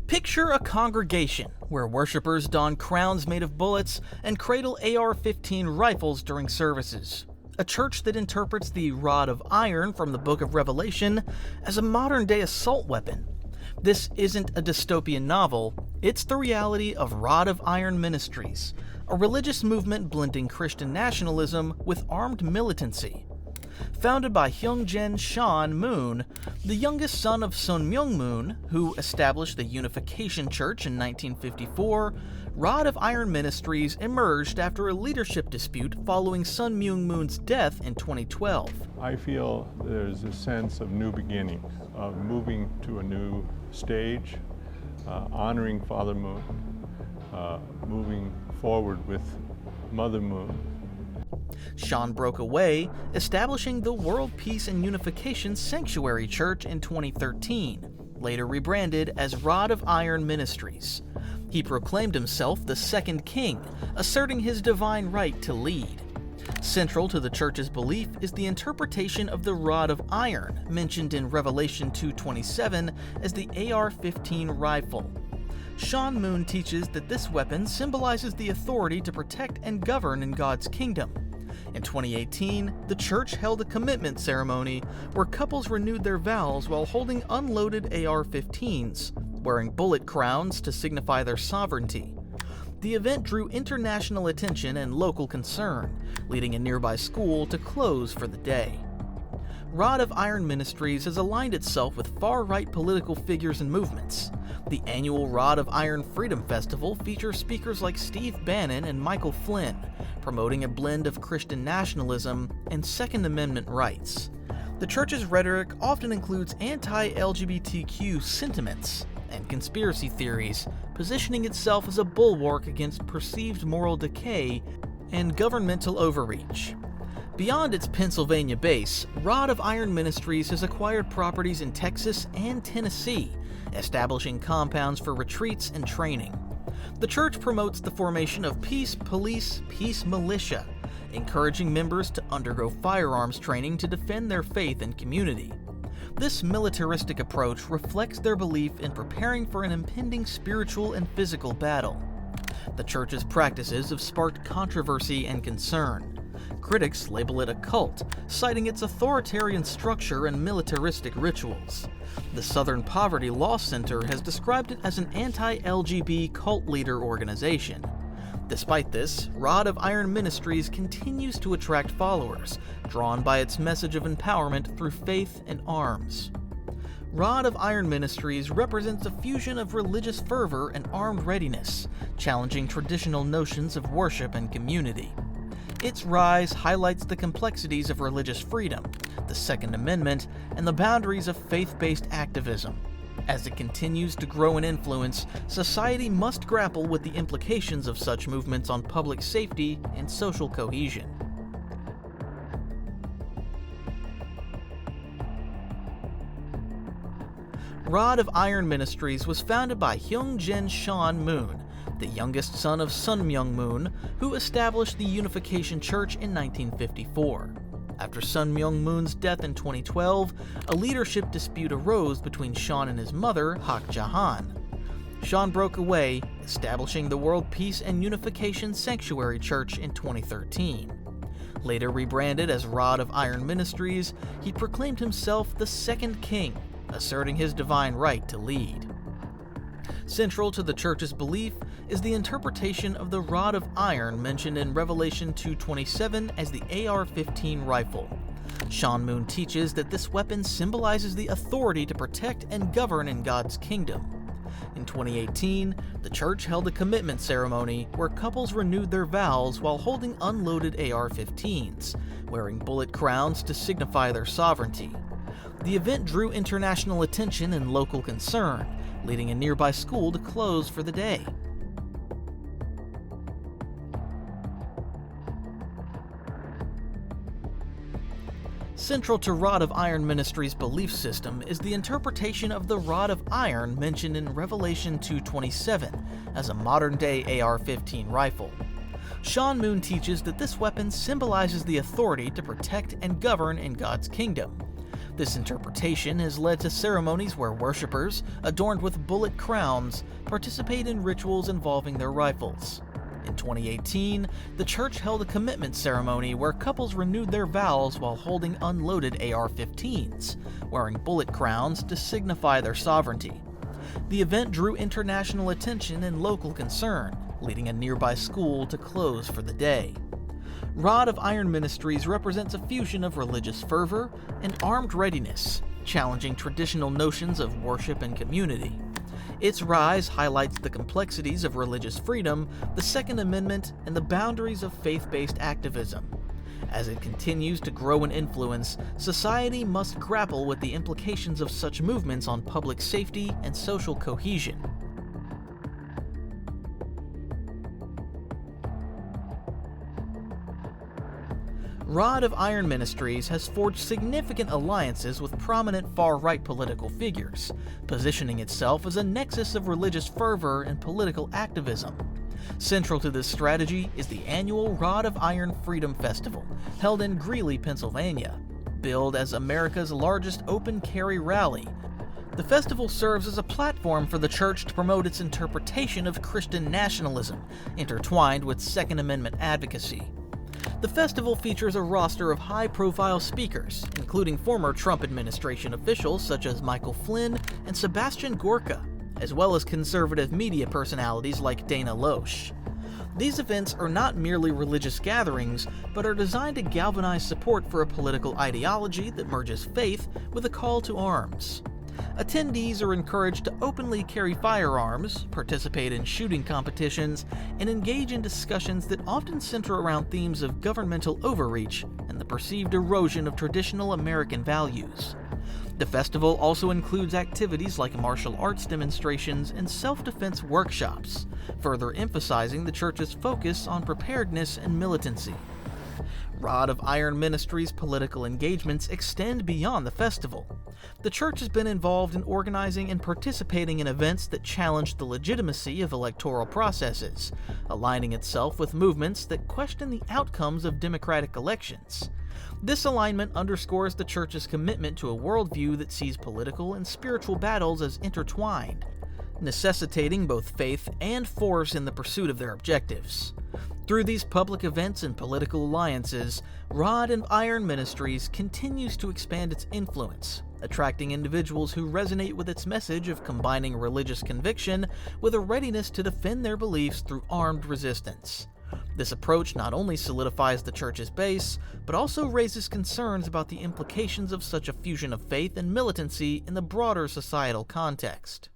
Picture a congregation where worshippers don crowns made of bullets and cradle AR-15 rifles during services. A church that interprets the rod of iron from the book of Revelation as a modern-day assault weapon. This isn't a dystopian novel, it's the reality of Rod of Iron Ministries, a religious movement blending Christian nationalism with armed militancy. Founded by Hyungjae Sean Moon, the youngest son of Sun Myung Moon, who established the Unification Church in 1954, Rod of Iron Ministries emerged after a leadership dispute following Sun Myung Moon's death in 2012. I feel there's a sense of new beginning, of moving to a new stage, honoring Father Moon, moving forward with Mother Moon. Sean broke away, establishing the World Peace and Unification Sanctuary Church in 2013, later rebranded as Rod of Iron Ministries. He proclaimed himself the second king, asserting his divine right to lead. Central to the church's belief is the interpretation of the rod of iron, mentioned in Revelation 2:27 as the AR-15 rifle. Sean Moon teaches that this weapon symbolizes the authority to protect and govern in God's kingdom. In 2018, the church held a commitment ceremony where couples renewed their vows while holding unloaded AR-15s, wearing bullet crowns to signify their sovereignty. The event drew international attention and local concern, leading a nearby school to close for the day. Rod of Iron Ministries has aligned itself with far-right political figures and movements. The annual Rod of Iron Freedom Festival features speakers like Steve Bannon and Michael Flynn, promoting a blend of Christian nationalism and Second Amendment rights. The church's rhetoric often includes anti-LGBTQ sentiments and conspiracy theories, positioning itself as a bulwark against perceived moral decay and governmental overreach. Beyond its Pennsylvania base, Rod of Iron Ministries has acquired properties in Texas and Tennessee, establishing compounds for retreats and training. The church promotes the formation of peace police, peace militia, encouraging members to undergo firearms training to defend their faith and community. This militaristic approach reflects their belief in preparing for an impending spiritual and physical battle. The church's practices have sparked controversy and concern. Critics label it a cult, citing its authoritarian structure and militaristic rituals. The Southern Poverty Law Center has described it as an anti-LGBT cult leader organization. Despite this, Rod of Iron Ministries continues to attract followers, drawn by its message of empowerment through faith and arms. Rod of Iron Ministries represents a fusion of religious fervor and armed readiness, challenging traditional notions of worship and community. Its rise highlights the complexities of religious freedom, the Second Amendment, and the boundaries of faith-based activism. As it continues to grow in influence, society must grapple with the implications of such movements on public safety and social cohesion. Rod of Iron Ministries was founded by Hyungjae Sean Moon, the youngest son of Sun Myung Moon, who established the Unification Church in 1954. After Sun Myung Moon's death in 2012, a leadership dispute arose between Sean and his mother, Hak Jahan. Sean broke away, establishing the World Peace and Unification Sanctuary Church in 2013. Later rebranded as Rod of Iron Ministries, he proclaimed himself the second king, asserting his divine right to lead. Central to the church's belief is the interpretation of the rod of iron mentioned in Revelation 2:27 as the AR-15 rifle. Sean Moon teaches that this weapon symbolizes the authority to protect and govern in God's kingdom. In 2018, the church held a commitment ceremony where couples renewed their vows while holding unloaded AR-15s, wearing bullet crowns to signify their sovereignty. The event drew international attention and local concern, leading a nearby school to close for the day. Central to Rod of Iron Ministries' belief system is the interpretation of the rod of iron mentioned in Revelation 2:27 as a modern-day AR-15 rifle. Sean Moon teaches that this weapon symbolizes the authority to protect and govern in God's kingdom. This interpretation has led to ceremonies where worshippers, adorned with bullet crowns, participate in rituals involving their rifles. In 2018, the church held a commitment ceremony where couples renewed their vows while holding unloaded AR-15s, wearing bullet crowns to signify their sovereignty. The event drew international attention and local concern, leading a nearby school to close for the day. Rod of Iron Ministries represents a fusion of religious fervor and armed readiness, challenging traditional notions of worship and community. Its rise highlights the complexities of religious freedom, the Second Amendment, and the boundaries of faith-based activism. As it continues to grow in influence, society must grapple with the implications of such movements on public safety and social cohesion. Rod of Iron Ministries has forged significant alliances with prominent far-right political figures, positioning itself as a nexus of religious fervor and political activism. Central to this strategy is the annual Rod of Iron Freedom Festival, held in Greeley, Pennsylvania. Billed as America's largest open-carry rally, the festival serves as a platform for the church to promote its interpretation of Christian nationalism, intertwined with Second Amendment advocacy. The festival features a roster of high-profile speakers, including former Trump administration officials such as Michael Flynn and Sebastian Gorka, as well as conservative media personalities like Dana Loesch. These events are not merely religious gatherings, but are designed to galvanize support for a political ideology that merges faith with a call to arms. Attendees are encouraged to openly carry firearms, participate in shooting competitions, and engage in discussions that often center around themes of governmental overreach and the perceived erosion of traditional American values. The festival also includes activities like martial arts demonstrations and self-defense workshops, further emphasizing the church's focus on preparedness and militancy. Rod of Iron Ministries' political engagements extend beyond the festival. The church has been involved in organizing and participating in events that challenge the legitimacy of electoral processes, aligning itself with movements that question the outcomes of democratic elections. This alignment underscores the church's commitment to a worldview that sees political and spiritual battles as intertwined, necessitating both faith and force in the pursuit of their objectives. Through these public events and political alliances, Rod of Iron Ministries continues to expand its influence, attracting individuals who resonate with its message of combining religious conviction with a readiness to defend their beliefs through armed resistance. This approach not only solidifies the church's base, but also raises concerns about the implications of such a fusion of faith and militancy in the broader societal context.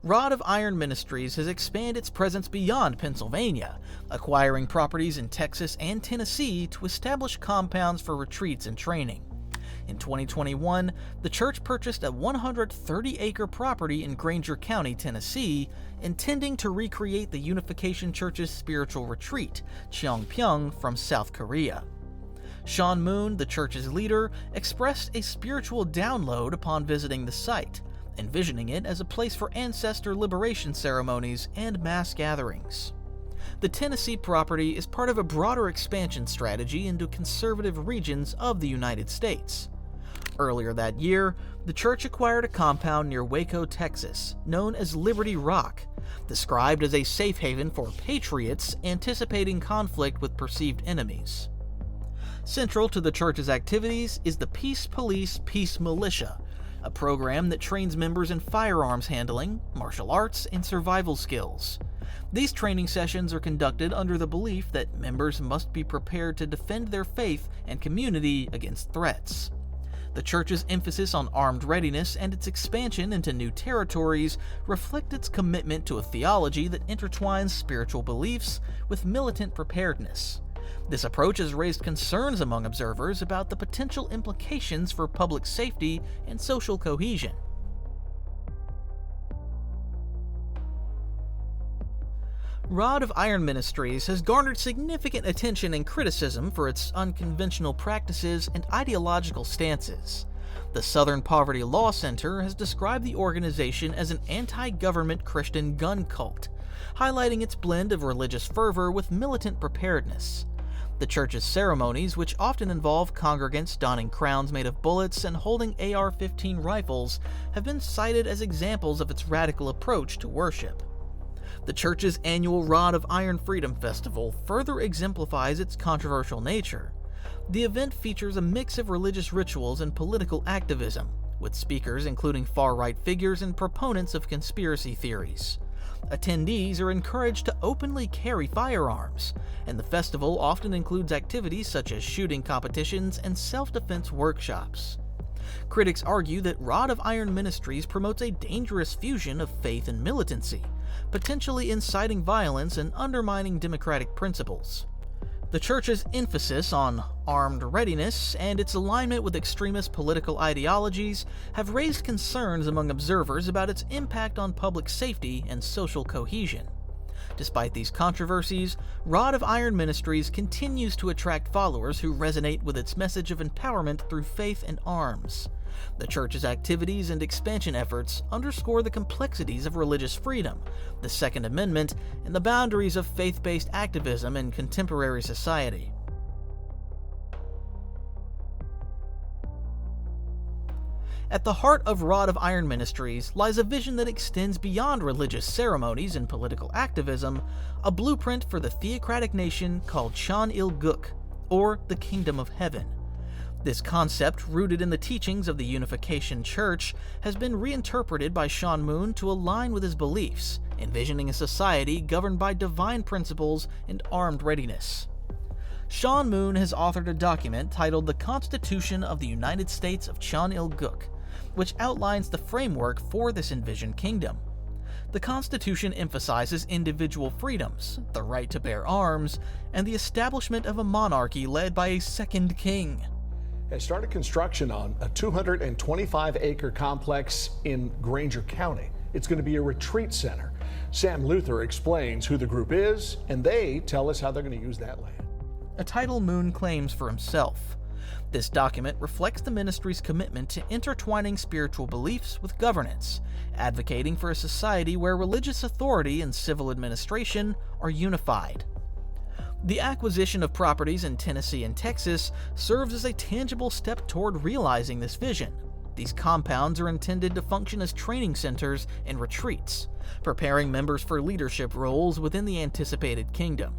Rod of Iron Ministries has expanded its presence beyond Pennsylvania, acquiring properties in Texas and Tennessee to establish compounds for retreats and training. In 2021, the church purchased a 130-acre property in Granger County, Tennessee, intending to recreate the Unification Church's spiritual retreat, Cheongpyeong, from South Korea. Sean Moon, the church's leader, expressed a spiritual download upon visiting the site, envisioning it as a place for ancestor liberation ceremonies and mass gatherings. The Tennessee property is part of a broader expansion strategy into conservative regions of the United States. Earlier that year, the church acquired a compound near Waco, Texas, known as Liberty Rock, described as a safe haven for patriots anticipating conflict with perceived enemies. Central to the church's activities is the Peace Police Peace Militia, a program that trains members in firearms handling, martial arts, and survival skills. These training sessions are conducted under the belief that members must be prepared to defend their faith and community against threats. The church's emphasis on armed readiness and its expansion into new territories reflect its commitment to a theology that intertwines spiritual beliefs with militant preparedness. This approach has raised concerns among observers about the potential implications for public safety and social cohesion. Rod of Iron Ministries has garnered significant attention and criticism for its unconventional practices and ideological stances. The Southern Poverty Law Center has described the organization as an anti-government Christian gun cult, highlighting its blend of religious fervor with militant preparedness. The church's ceremonies, which often involve congregants donning crowns made of bullets and holding AR-15 rifles, have been cited as examples of its radical approach to worship. The church's annual Rod of Iron Freedom Festival further exemplifies its controversial nature. The event features a mix of religious rituals and political activism, with speakers including far-right figures and proponents of conspiracy theories. Attendees are encouraged to openly carry firearms, and the festival often includes activities such as shooting competitions and self-defense workshops. Critics argue that Rod of Iron Ministries promotes a dangerous fusion of faith and militancy, potentially inciting violence and undermining democratic principles. The church's emphasis on armed readiness and its alignment with extremist political ideologies have raised concerns among observers about its impact on public safety and social cohesion. Despite these controversies, Rod of Iron Ministries continues to attract followers who resonate with its message of empowerment through faith and arms. The church's activities and expansion efforts underscore the complexities of religious freedom, the Second Amendment, and the boundaries of faith-based activism in contemporary society. At the heart of Rod of Iron Ministries lies a vision that extends beyond religious ceremonies and political activism, a blueprint for the theocratic nation called Chan-il-guk, or the Kingdom of Heaven. This concept, rooted in the teachings of the Unification Church, has been reinterpreted by Sean Moon to align with his beliefs, envisioning a society governed by divine principles and armed readiness. Sean Moon has authored a document titled The Constitution of the United States of Chan-il-guk, which outlines the framework for this envisioned kingdom. The Constitution emphasizes individual freedoms, the right to bear arms, and the establishment of a monarchy led by a second king. Has started construction on a 225-acre complex in Granger County. It's going to be a retreat center. Sam Luther explains who the group is, and they tell us how they're going to use that land. A title Moon claims for himself. This document reflects the ministry's commitment to intertwining spiritual beliefs with governance, advocating for a society where religious authority and civil administration are unified. The acquisition of properties in Tennessee and Texas serves as a tangible step toward realizing this vision. These compounds are intended to function as training centers and retreats, preparing members for leadership roles within the anticipated kingdom.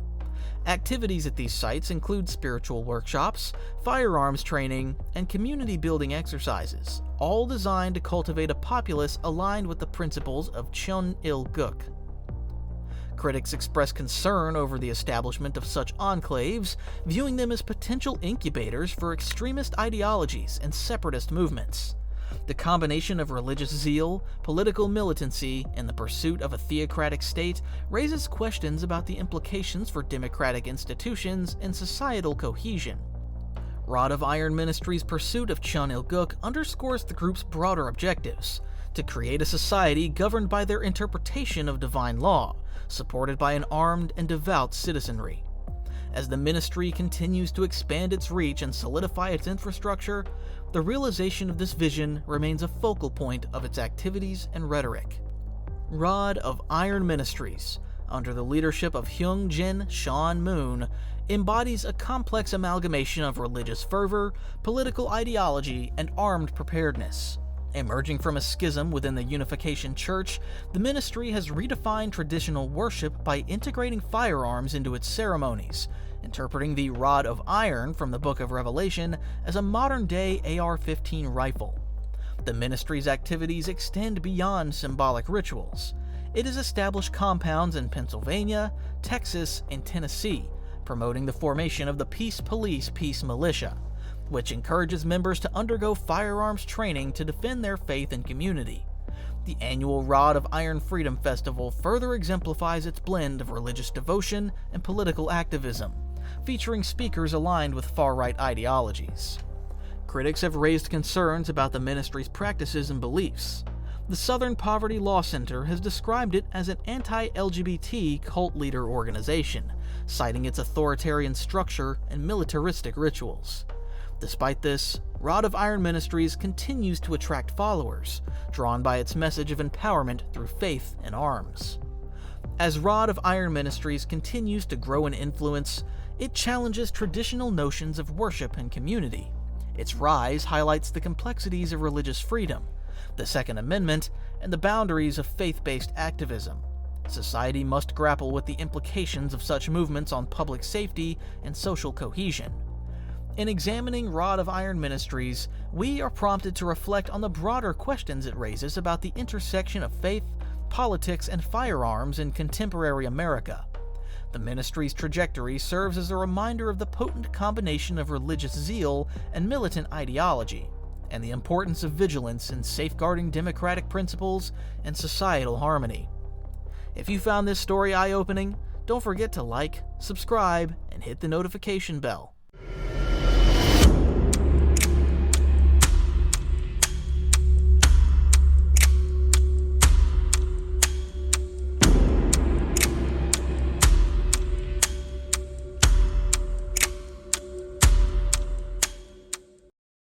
Activities at these sites include spiritual workshops, firearms training, and community-building exercises, all designed to cultivate a populace aligned with the principles of Chan-il-guk. Critics express concern over the establishment of such enclaves, viewing them as potential incubators for extremist ideologies and separatist movements. The combination of religious zeal, political militancy, and the pursuit of a theocratic state raises questions about the implications for democratic institutions and societal cohesion. Rod of Iron Ministries' pursuit of Chan-il-guk underscores the group's broader objectives: to create a society governed by their interpretation of divine law, supported by an armed and devout citizenry. As the ministry continues to expand its reach and solidify its infrastructure, the realization of this vision remains a focal point of its activities and rhetoric. Rod of Iron Ministries, under the leadership of Hyung Jin Sean Moon, embodies a complex amalgamation of religious fervor, political ideology, and armed preparedness. Emerging from a schism within the Unification Church, the ministry has redefined traditional worship by integrating firearms into its ceremonies, interpreting the Rod of Iron from the Book of Revelation as a modern-day AR-15 rifle. The ministry's activities extend beyond symbolic rituals. It has established compounds in Pennsylvania, Texas, and Tennessee, promoting the formation of the Peace Police Peace Militia, which encourages members to undergo firearms training to defend their faith and community. The annual Rod of Iron Freedom Festival further exemplifies its blend of religious devotion and political activism, featuring speakers aligned with far-right ideologies. Critics have raised concerns about the ministry's practices and beliefs. The Southern Poverty Law Center has described it as an anti-LGBT cult leader organization, citing its authoritarian structure and militaristic rituals. Despite this, Rod of Iron Ministries continues to attract followers, drawn by its message of empowerment through faith and arms. As Rod of Iron Ministries continues to grow in influence, it challenges traditional notions of worship and community. Its rise highlights the complexities of religious freedom, the Second Amendment, and the boundaries of faith-based activism. Society must grapple with the implications of such movements on public safety and social cohesion. In examining Rod of Iron Ministries, we are prompted to reflect on the broader questions it raises about the intersection of faith, politics, and firearms in contemporary America. The ministry's trajectory serves as a reminder of the potent combination of religious zeal and militant ideology, and the importance of vigilance in safeguarding democratic principles and societal harmony. If you found this story eye-opening, don't forget to like, subscribe, and hit the notification bell.